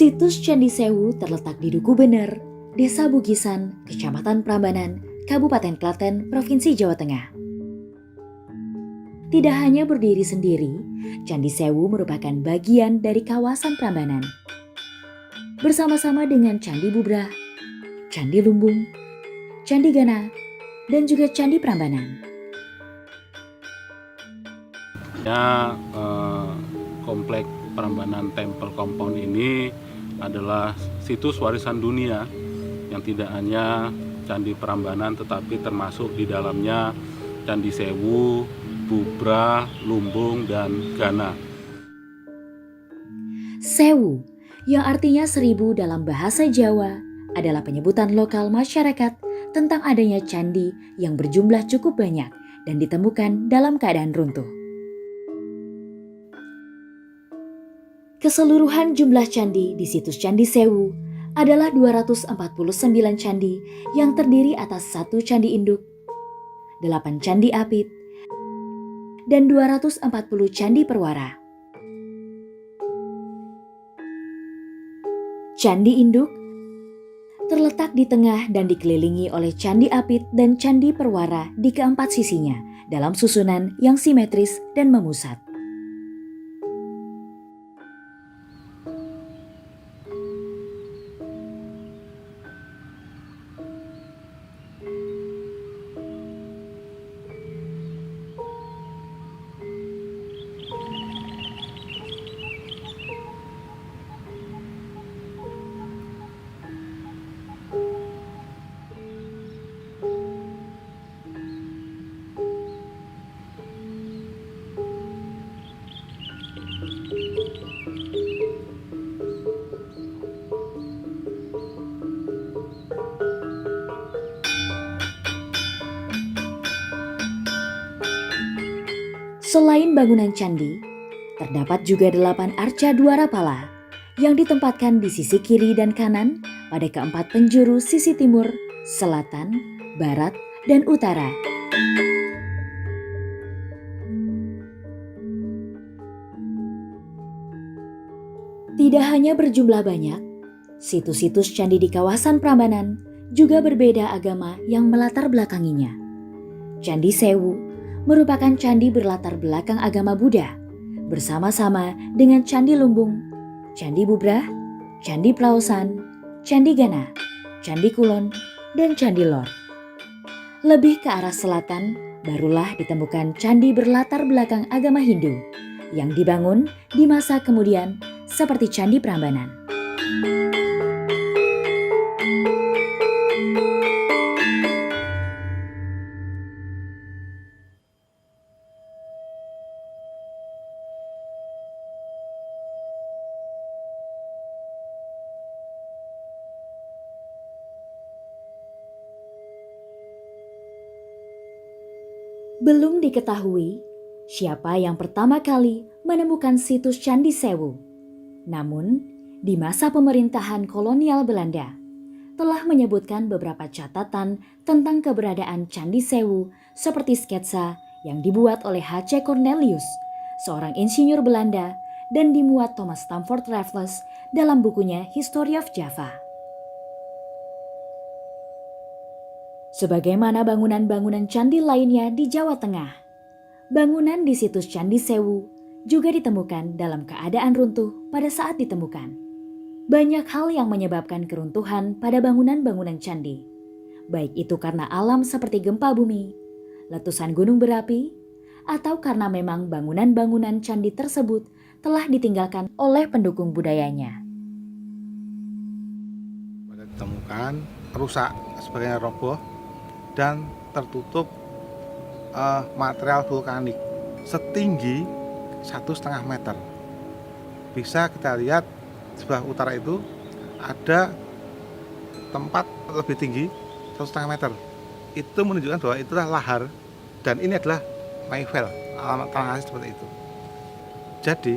Situs Candi Sewu terletak di Duku Bener, Desa Bugisan, Kecamatan Prambanan, Kabupaten Klaten, Provinsi Jawa Tengah. Tidak hanya berdiri sendiri, Candi Sewu merupakan bagian dari kawasan Prambanan. Bersama-sama dengan Candi Bubrah, Candi Lumbung, Candi Gana, dan juga Candi Prambanan. Komplek Prambanan Temple Compound ini adalah situs warisan dunia yang tidak hanya Candi Prambanan tetapi termasuk di dalamnya Candi Sewu, Bubrah, Lumbung, dan Gana. Sewu, yang artinya 1000 dalam bahasa Jawa, adalah penyebutan lokal masyarakat tentang adanya candi yang berjumlah cukup banyak dan ditemukan dalam keadaan runtuh. Keseluruhan jumlah candi di situs Candi Sewu adalah 249 candi yang terdiri atas 1 candi induk, 8 candi apit, dan 240 candi perwara. Candi induk terletak di tengah dan dikelilingi oleh candi apit dan candi perwara di keempat sisinya dalam susunan yang simetris dan memusat. Selain bangunan candi, terdapat juga 8 arca dwarapala yang ditempatkan di sisi kiri dan kanan pada keempat penjuru sisi timur, selatan, barat, dan utara. Tidak hanya berjumlah banyak, situs-situs candi di kawasan Prambanan juga berbeda agama yang melatar belakanginya. Candi Sewu merupakan candi berlatar belakang agama Buddha, bersama-sama dengan Candi Lumbung, Candi Bubrah, Candi Plaosan, Candi Gana, Candi Kulon, dan Candi Lor. Lebih ke arah selatan, barulah ditemukan candi berlatar belakang agama Hindu yang dibangun di masa kemudian seperti Candi Prambanan. Belum diketahui siapa yang pertama kali menemukan situs Candi Sewu. Namun, di masa pemerintahan kolonial Belanda, telah menyebutkan beberapa catatan tentang keberadaan Candi Sewu seperti sketsa yang dibuat oleh H.C. Cornelius, seorang insinyur Belanda, dan dimuat Thomas Stamford Raffles dalam bukunya History of Java. Sebagaimana bangunan-bangunan candi lainnya di Jawa Tengah, bangunan di situs Candi Sewu juga ditemukan dalam keadaan runtuh pada saat ditemukan. Banyak hal yang menyebabkan keruntuhan pada bangunan-bangunan candi, baik itu karena alam seperti gempa bumi, letusan gunung berapi, atau karena memang bangunan-bangunan candi tersebut telah ditinggalkan oleh pendukung budayanya. Pada ditemukan rusak, sebagian roboh, dan tertutup material vulkanik setinggi 1,5 meter. Bisa kita lihat sebelah utara itu ada tempat lebih tinggi 1,5 meter. Itu menunjukkan bahwa itulah lahar dan ini adalah Maifel, alamat tanah asli seperti itu. Jadi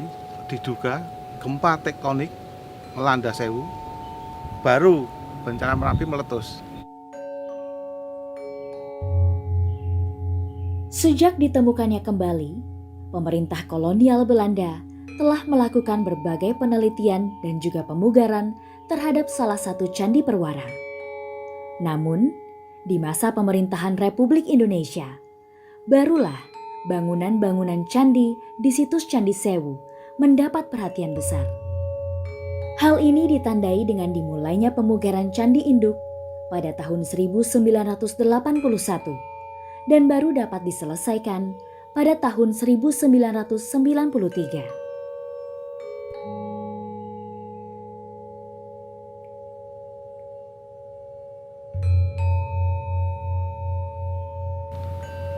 diduga gempa tektonik melanda Sewu, baru bencana Merapi meletus. Sejak ditemukannya kembali, pemerintah kolonial Belanda telah melakukan berbagai penelitian dan juga pemugaran terhadap salah satu candi Perwara. Namun, di masa pemerintahan Republik Indonesia, barulah bangunan-bangunan candi di situs Candi Sewu mendapat perhatian besar. Hal ini ditandai dengan dimulainya pemugaran Candi Induk pada tahun 1981 dan baru dapat diselesaikan pada tahun 1993.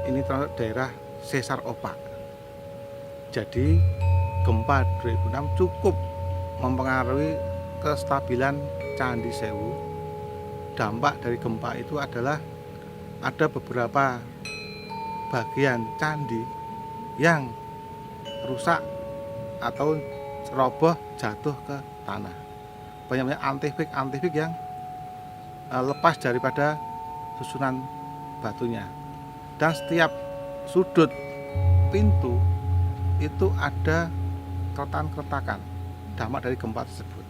Ini termasuk daerah sesar opak. Jadi gempa 2006 cukup mempengaruhi kestabilan Candi Sewu. Dampak dari gempa itu adalah ada beberapa bagian candi yang rusak atau roboh jatuh ke tanah. Banyak antifik yang lepas daripada susunan batunya. Dan setiap sudut pintu itu ada keretakan dampak dari gempa tersebut.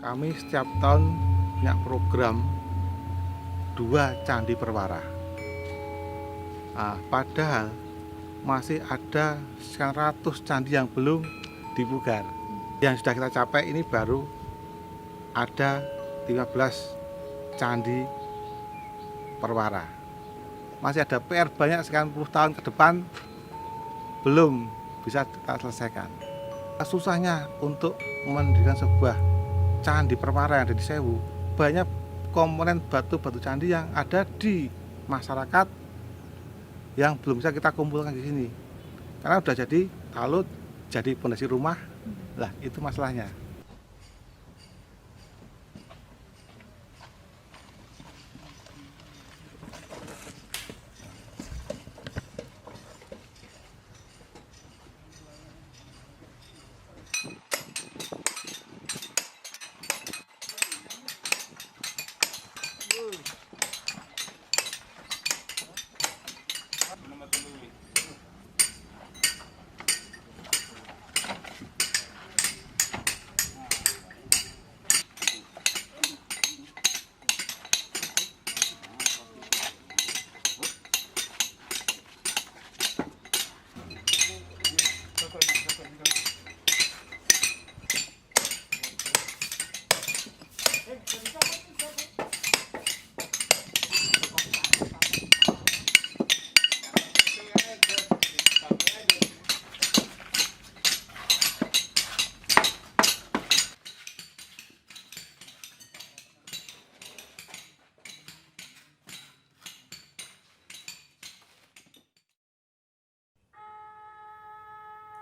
Kami setiap tahun punya program 2 Candi Perwara. Padahal masih ada sekian ratus candi yang belum dipugar. Yang sudah kita capai ini baru ada 15 Candi Perwara. Masih ada PR banyak sekian puluh tahun ke depan belum bisa kita selesaikan. Susahnya untuk mendirikan sebuah Candi Perwara yang ada di Sewu, banyak komponen batu-batu candi yang ada di masyarakat yang belum bisa kita kumpulkan di sini. Karena udah jadi talut, jadi pondasi rumah, lah itu masalahnya.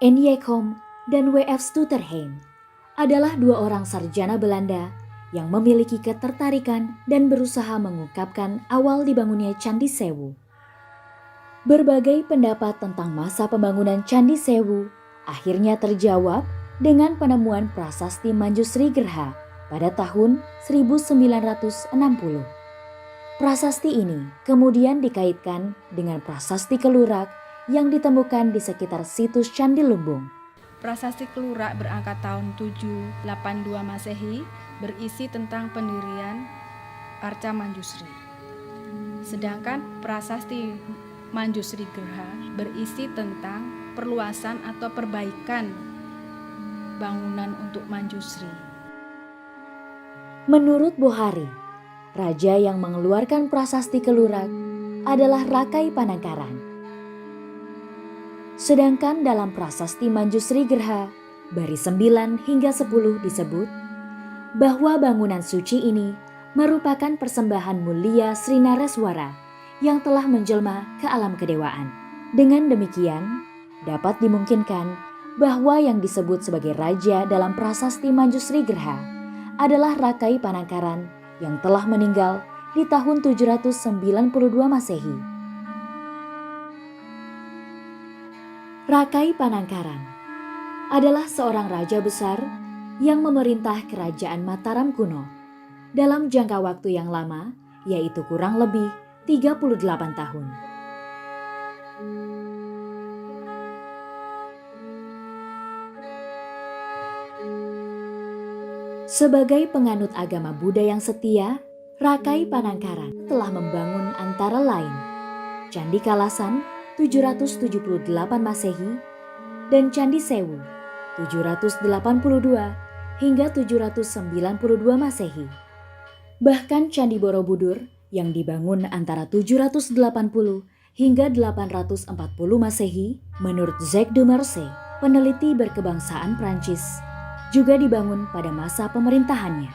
N. Jacob dan W.F. Stutterheim adalah 2 orang sarjana Belanda yang memiliki ketertarikan dan berusaha mengungkapkan awal dibangunnya Candi Sewu. Berbagai pendapat tentang masa pembangunan Candi Sewu akhirnya terjawab dengan penemuan prasasti Manjusri Gerha pada tahun 1960. Prasasti ini kemudian dikaitkan dengan prasasti Kelurak yang ditemukan di sekitar situs Candi Lumbung. Prasasti Kelurak berangkat tahun 782 Masehi berisi tentang pendirian Arca Manjusri. Sedangkan prasasti Manjusri Gerha berisi tentang perluasan atau perbaikan bangunan untuk Manjusri. Menurut Bohari, raja yang mengeluarkan prasasti Kelurak adalah Rakai Panangkaran. Sedangkan dalam prasasti Manjusri Gerha, baris 9 hingga 10 disebut bahwa bangunan suci ini merupakan persembahan mulia Sri Nareswara yang telah menjelma ke alam kedewaan. Dengan demikian, dapat dimungkinkan bahwa yang disebut sebagai raja dalam prasasti Manjusri Gerha adalah Rakai Panangkaran yang telah meninggal di tahun 792 Masehi. Rakai Panangkaran adalah seorang raja besar yang memerintah kerajaan Mataram kuno dalam jangka waktu yang lama, yaitu kurang lebih 38 tahun. Sebagai penganut agama Buddha yang setia, Rakai Panangkaran telah membangun antara lain Candi Kalasan 778 Masehi dan Candi Sewu 782 hingga 792 Masehi. Bahkan Candi Borobudur yang dibangun antara 780 hingga 840 Masehi menurut Jacques de Marseille, peneliti berkebangsaan Prancis, juga dibangun pada masa pemerintahannya.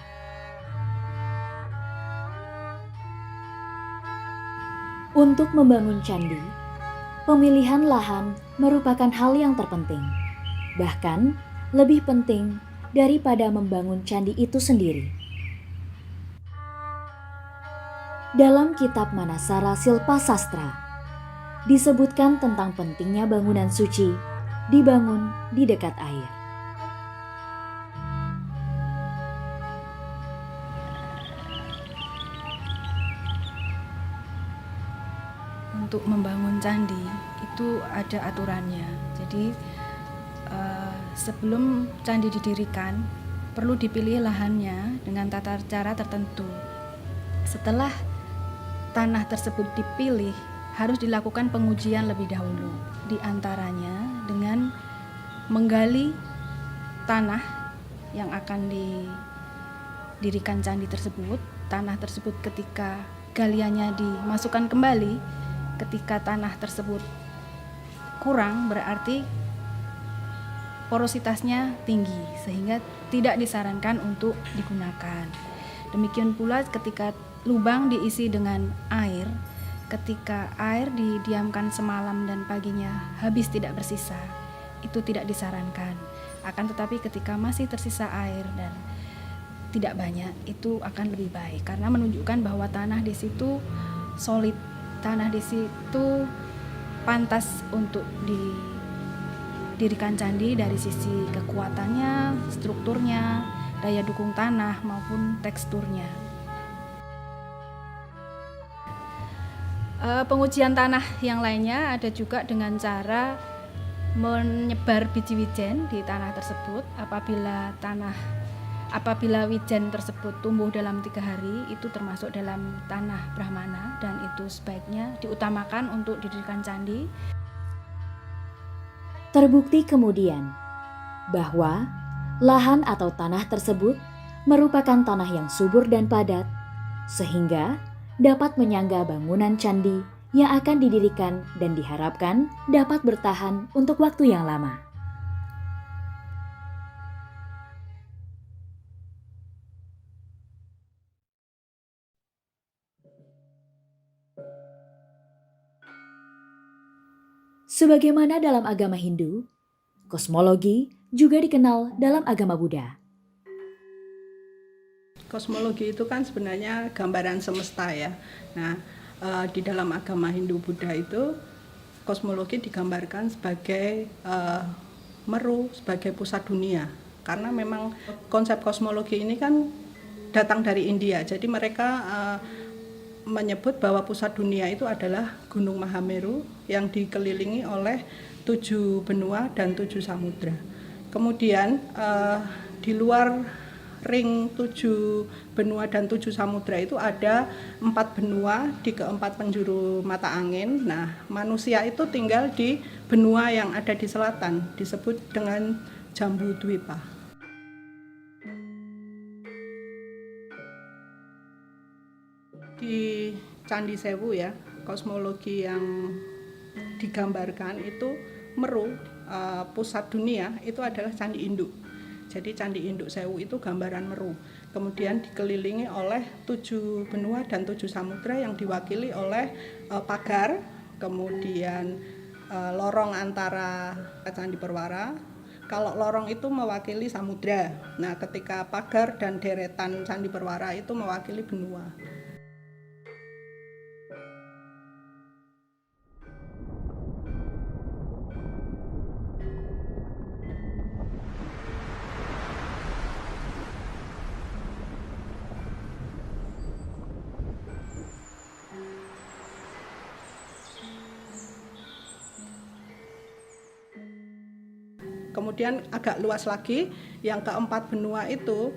Untuk membangun candi, pemilihan lahan merupakan hal yang terpenting. Bahkan lebih penting daripada membangun candi itu sendiri. Dalam kitab Manasara Silpa Sastra, disebutkan tentang pentingnya bangunan suci dibangun di dekat air. Untuk membangun candi itu ada aturannya. Jadi sebelum candi didirikan perlu dipilih lahannya dengan tata cara tertentu. Setelah tanah tersebut dipilih, harus dilakukan pengujian lebih dahulu. Di antaranya dengan menggali tanah yang akan didirikan candi tersebut. Tanah tersebut ketika galiannya dimasukkan kembali, ketika tanah tersebut kurang berarti porositasnya tinggi sehingga tidak disarankan untuk digunakan. Demikian pula ketika lubang diisi dengan air, ketika air didiamkan semalam dan paginya habis tidak bersisa, itu tidak disarankan. Akan tetapi ketika masih tersisa air dan tidak banyak, itu akan lebih baik karena menunjukkan bahwa tanah di situ solid. Tanah di situ pantas untuk didirikan candi dari sisi kekuatannya, strukturnya, daya dukung tanah maupun teksturnya. Pengujian tanah yang lainnya ada juga dengan cara menyebar biji wijen di tanah tersebut. Apabila wijen tersebut tumbuh dalam 3 hari, itu termasuk dalam tanah Brahmana dan itu sebaiknya diutamakan untuk didirikan candi. Terbukti kemudian bahwa lahan atau tanah tersebut merupakan tanah yang subur dan padat, sehingga dapat menyangga bangunan candi yang akan didirikan dan diharapkan dapat bertahan untuk waktu yang lama. Sebagaimana dalam agama Hindu, kosmologi juga dikenal dalam agama Buddha. Kosmologi itu kan sebenarnya gambaran semesta ya. Nah, di dalam agama Hindu Buddha itu kosmologi digambarkan sebagai meru, sebagai pusat dunia. Karena memang konsep kosmologi ini kan datang dari India. Jadi mereka menyebut bahwa pusat dunia itu adalah Gunung Mahameru yang dikelilingi oleh 7 benua dan 7 samudra. Kemudian di luar ring 7 benua dan 7 samudra itu ada 4 benua di keempat penjuru mata angin. Nah, manusia itu tinggal di benua yang ada di selatan, disebut dengan Jambu Dwipa. Di Candi Sewu ya, kosmologi yang digambarkan itu Meru, pusat dunia itu adalah Candi Induk. Jadi Candi Induk Sewu itu gambaran Meru. Kemudian dikelilingi oleh 7 benua dan 7 samudra yang diwakili oleh pagar, kemudian lorong antara Candi Perwara. Kalau lorong itu mewakili samudra. Nah, ketika pagar dan deretan Candi Perwara itu mewakili benua. Kemudian agak luas lagi, yang keempat benua itu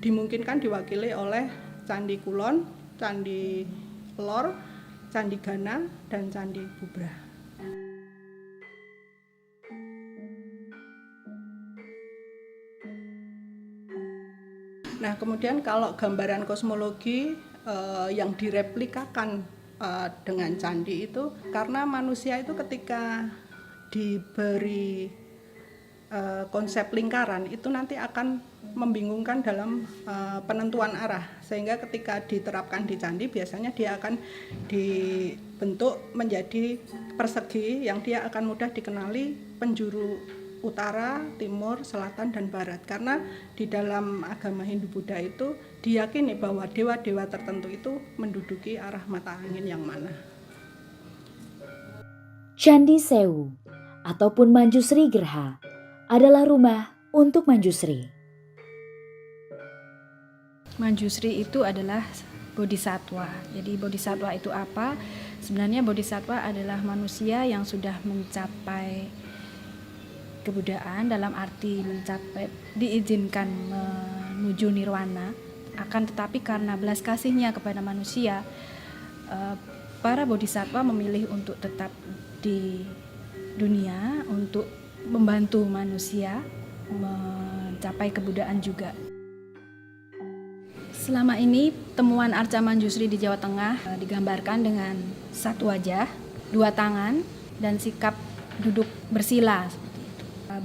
dimungkinkan diwakili oleh Candi Kulon, Candi Lor, Candi Gana, dan Candi Bubrah. Nah, kemudian kalau gambaran kosmologi yang direplikakan dengan candi itu, karena manusia itu ketika diberi konsep lingkaran itu nanti akan membingungkan dalam penentuan arah, sehingga ketika diterapkan di candi biasanya dia akan dibentuk menjadi persegi yang dia akan mudah dikenali penjuru utara, timur, selatan, dan barat. Karena di dalam agama Hindu Buddha itu diyakini bahwa dewa-dewa tertentu itu menduduki arah mata angin yang mana. Candi Sewu ataupun Manjusri Gerha adalah rumah untuk Manjusri. Manjusri itu adalah bodhisatwa. Jadi bodhisatwa itu apa? Sebenarnya bodhisatwa adalah manusia yang sudah mencapai kebudayaan, dalam arti mencapai diizinkan menuju nirwana. Akan tetapi karena belas kasihnya kepada manusia, para bodhisatwa memilih untuk tetap di dunia untuk membantu manusia mencapai kebudayaan juga. Selama ini temuan arca Manjusri di Jawa Tengah digambarkan dengan satu wajah, 2 tangan, dan sikap duduk bersila.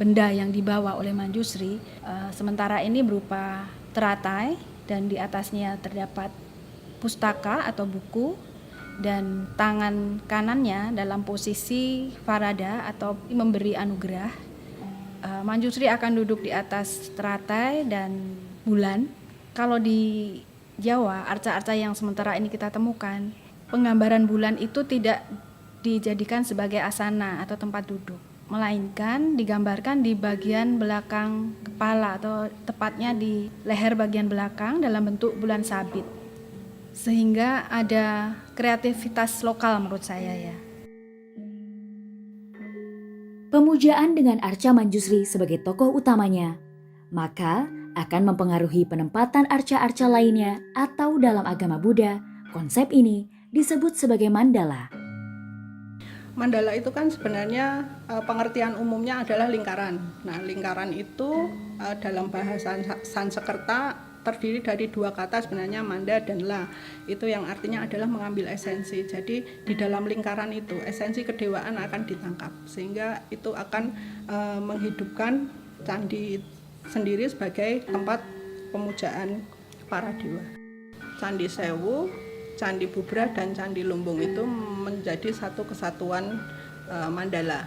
Benda yang dibawa oleh Manjusri sementara ini berupa teratai, dan di atasnya terdapat pustaka atau buku, dan tangan kanannya dalam posisi farada atau memberi anugerah. Manjusri akan duduk di atas teratai dan bulan. Kalau di Jawa, arca-arca yang sementara ini kita temukan, penggambaran bulan itu tidak dijadikan sebagai asana atau tempat duduk, melainkan digambarkan di bagian belakang kepala atau tepatnya di leher bagian belakang dalam bentuk bulan sabit. Sehingga ada kreativitas lokal menurut saya ya. Pemujaan dengan arca Manjusri sebagai tokoh utamanya, maka akan mempengaruhi penempatan arca-arca lainnya, atau dalam agama Buddha, konsep ini disebut sebagai mandala. Mandala itu kan sebenarnya pengertian umumnya adalah lingkaran. Nah, lingkaran itu dalam bahasa Sanskerta terdiri dari 2 kata sebenarnya, manda dan la. Itu yang artinya adalah mengambil esensi. Jadi di dalam lingkaran itu esensi kedewaan akan ditangkap, sehingga itu akan menghidupkan candi sendiri sebagai tempat pemujaan para dewa. Candi Sewu, Candi Bubrah, dan Candi Lumbung itu menjadi satu kesatuan mandala.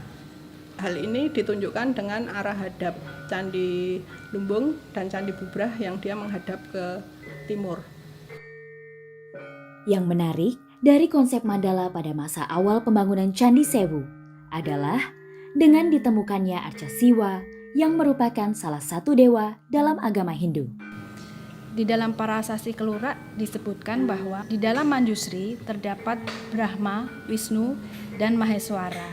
Hal ini ditunjukkan dengan arah hadap Candi Lumbung dan Candi Bubrah yang dia menghadap ke timur. Yang menarik dari konsep mandala pada masa awal pembangunan Candi Sewu adalah dengan ditemukannya arca Siwa yang merupakan salah satu dewa dalam agama Hindu. Di dalam Parasasti Kelura disebutkan bahwa di dalam Manjusri terdapat Brahma, Wisnu, dan Maheswara.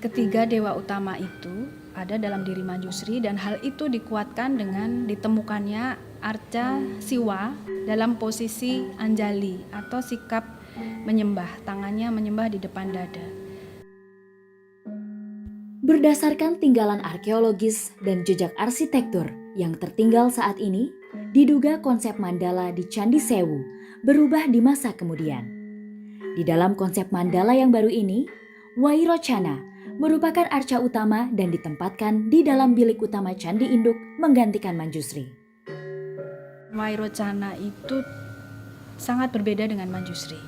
Ketiga dewa utama itu ada dalam diri Manjusri, dan hal itu dikuatkan dengan ditemukannya arca Siwa dalam posisi Anjali atau sikap menyembah, tangannya menyembah di depan dada. Berdasarkan tinggalan arkeologis dan jejak arsitektur yang tertinggal saat ini, diduga konsep mandala di Candi Sewu berubah di masa kemudian. Di dalam konsep mandala yang baru ini, Wairocana merupakan arca utama dan ditempatkan di dalam bilik utama Candi Induk menggantikan Manjusri. Wairocana itu sangat berbeda dengan Manjusri.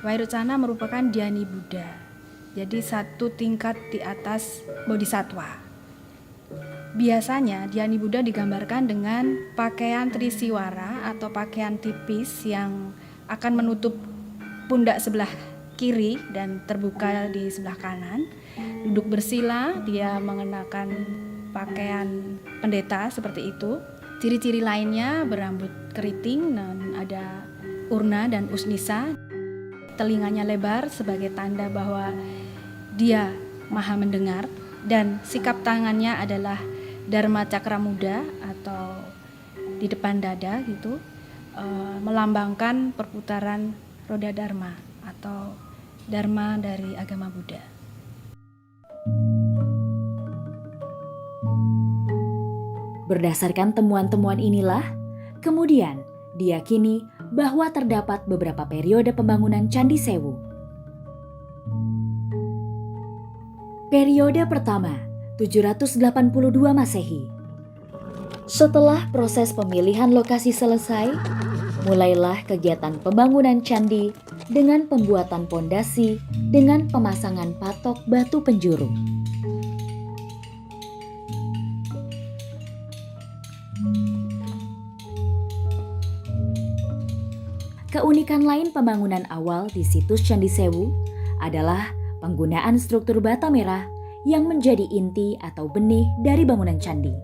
Wairocana merupakan Dhyani Buddha, jadi satu tingkat di atas Bodhisattva. Biasanya Dhyani Buddha digambarkan dengan pakaian trisiwara atau pakaian tipis yang akan menutup pundak sebelah kiri dan terbuka di sebelah kanan. Duduk bersila, dia mengenakan pakaian pendeta seperti itu. Ciri-ciri lainnya berambut keriting dan ada urna dan usnisa. Telinganya lebar sebagai tanda bahwa dia maha mendengar, dan sikap tangannya adalah Dharma Cakra Muda atau di depan dada gitu, melambangkan perputaran roda Dharma atau Dharma dari agama Buddha. Berdasarkan temuan-temuan inilah, kemudian diyakini bahwa terdapat beberapa periode pembangunan Candi Sewu. Periode pertama, 782 Masehi. Setelah proses pemilihan lokasi selesai, mulailah kegiatan pembangunan candi dengan pembuatan pondasi dengan pemasangan patok batu penjuru. Keunikan lain pembangunan awal di situs Candi Sewu adalah penggunaan struktur bata merah yang menjadi inti atau benih dari bangunan candi.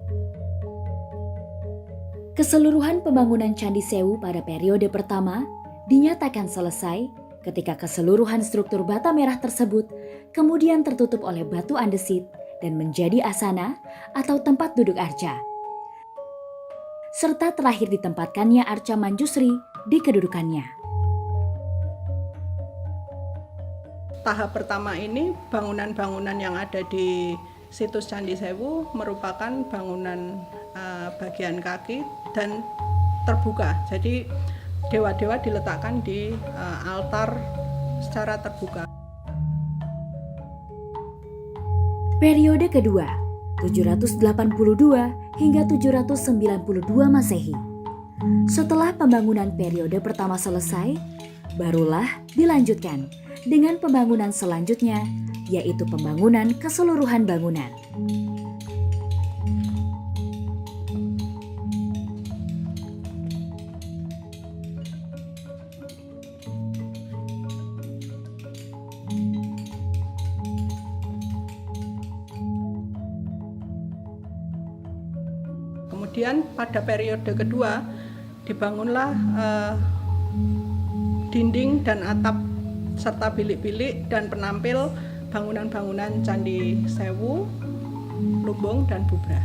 Keseluruhan pembangunan Candi Sewu pada periode pertama dinyatakan selesai ketika keseluruhan struktur bata merah tersebut kemudian tertutup oleh batu andesit dan menjadi asana atau tempat duduk arca, serta terakhir ditempatkannya arca Manjusri di kedudukannya. Tahap pertama ini bangunan-bangunan yang ada di situs Candi Sewu merupakan bangunan bagian kaki dan terbuka. Jadi dewa-dewa diletakkan di altar secara terbuka. Periode kedua, 782 hingga 792 Masehi. Setelah pembangunan periode pertama selesai, barulah dilanjutkan dengan pembangunan selanjutnya, yaitu pembangunan keseluruhan bangunan. Kemudian pada periode kedua dibangunlah dinding dan atap serta bilik-bilik dan penampil bangunan-bangunan Candi Sewu, Lumbung, dan Bubra.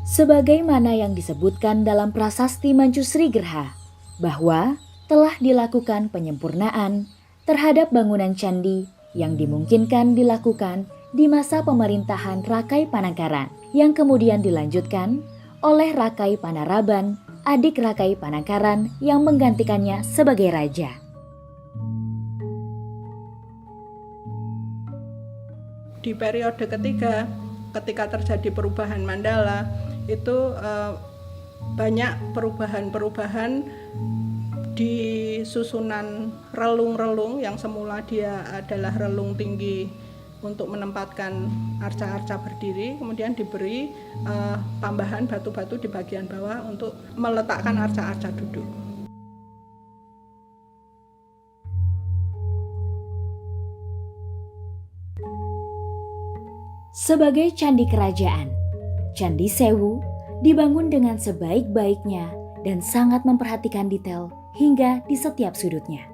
Sebagaimana yang disebutkan dalam prasasti Manjusri Gerha, bahwa telah dilakukan penyempurnaan terhadap bangunan candi yang dimungkinkan dilakukan di masa pemerintahan Rakai Panangkaran, yang kemudian dilanjutkan oleh Rakai Panaraban, adik Rakai Panangkaran yang menggantikannya sebagai raja. Di periode ketiga, ketika terjadi perubahan Mandala, itu banyak perubahan-perubahan di susunan relung-relung yang semula dia adalah relung tinggi untuk menempatkan arca-arca berdiri, kemudian diberi tambahan batu-batu di bagian bawah untuk meletakkan arca-arca duduk. Sebagai candi kerajaan, Candi Sewu dibangun dengan sebaik-baiknya dan sangat memperhatikan detail hingga di setiap sudutnya.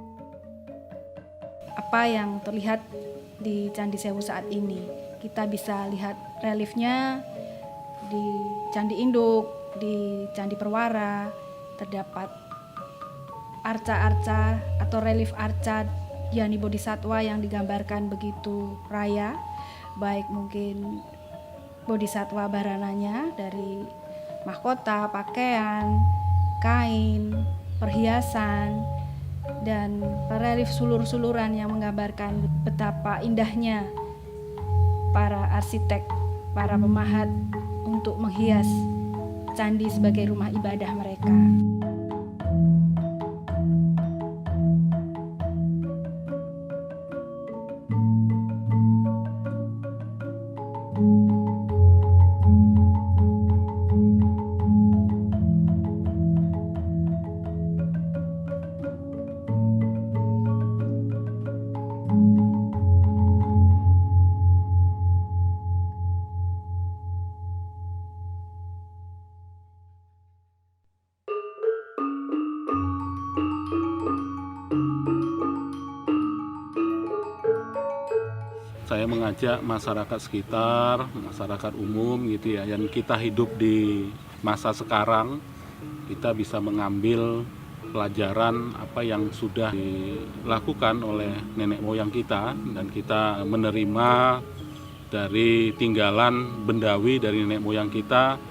Apa yang terlihat di Candi Sewu saat ini, kita bisa lihat reliefnya di Candi Induk, di Candi Perwara, terdapat arca-arca atau relief arca Dhyani Bodhisattva yang digambarkan begitu raya, baik mungkin Bodhisattva barananya dari mahkota, pakaian, kain, perhiasan, dan relief sulur-suluran yang menggambarkan betapa indahnya para arsitek, para pemahat untuk menghias candi sebagai rumah ibadah mereka. Saya mengajak masyarakat sekitar, masyarakat umum gitu ya, yang kita hidup di masa sekarang, kita bisa mengambil pelajaran apa yang sudah dilakukan oleh nenek moyang kita, dan kita menerima dari tinggalan bendawi dari nenek moyang kita.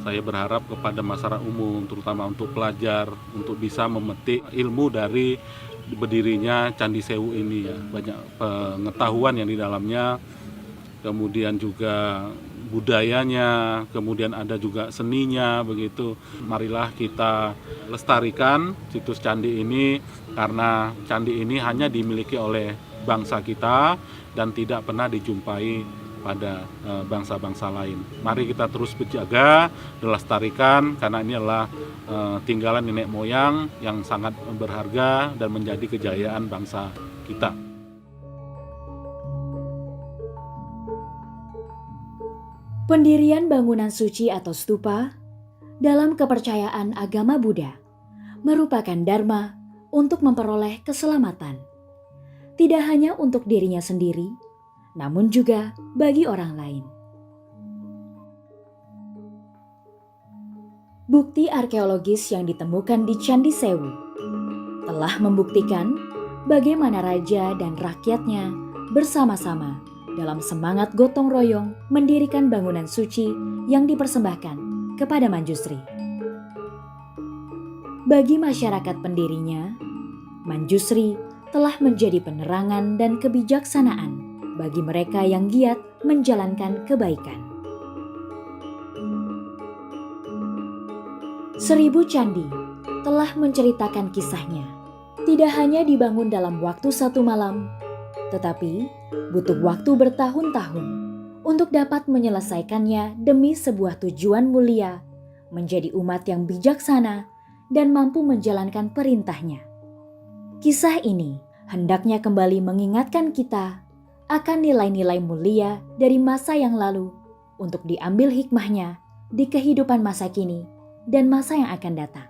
Saya berharap kepada masyarakat umum, terutama untuk pelajar, untuk bisa memetik ilmu dari berdirinya Candi Sewu ini ya. Banyak pengetahuan yang di dalamnya, kemudian juga budayanya, kemudian ada juga seninya begitu. Marilah kita lestarikan situs candi ini, karena candi ini hanya dimiliki oleh bangsa kita dan tidak pernah dijumpai pada bangsa-bangsa lain. Mari kita terus berjaga, dilestarikan, karena ini adalah tinggalan nenek moyang yang sangat berharga dan menjadi kejayaan bangsa kita. Pendirian bangunan suci atau stupa dalam kepercayaan agama Buddha merupakan dharma untuk memperoleh keselamatan. Tidak hanya untuk dirinya sendiri, namun juga bagi orang lain. Bukti arkeologis yang ditemukan di Candi Sewu telah membuktikan bagaimana raja dan rakyatnya bersama-sama dalam semangat gotong royong mendirikan bangunan suci yang dipersembahkan kepada Manjusri. Bagi masyarakat pendirinya, Manjusri telah menjadi penerangan dan kebijaksanaan bagi mereka yang giat menjalankan kebaikan. 1000 candi telah menceritakan kisahnya. Tidak hanya dibangun dalam waktu 1 malam, tetapi butuh waktu bertahun-tahun untuk dapat menyelesaikannya demi sebuah tujuan mulia, menjadi umat yang bijaksana dan mampu menjalankan perintahnya. Kisah ini hendaknya kembali mengingatkan kita akan nilai-nilai mulia dari masa yang lalu untuk diambil hikmahnya di kehidupan masa kini dan masa yang akan datang.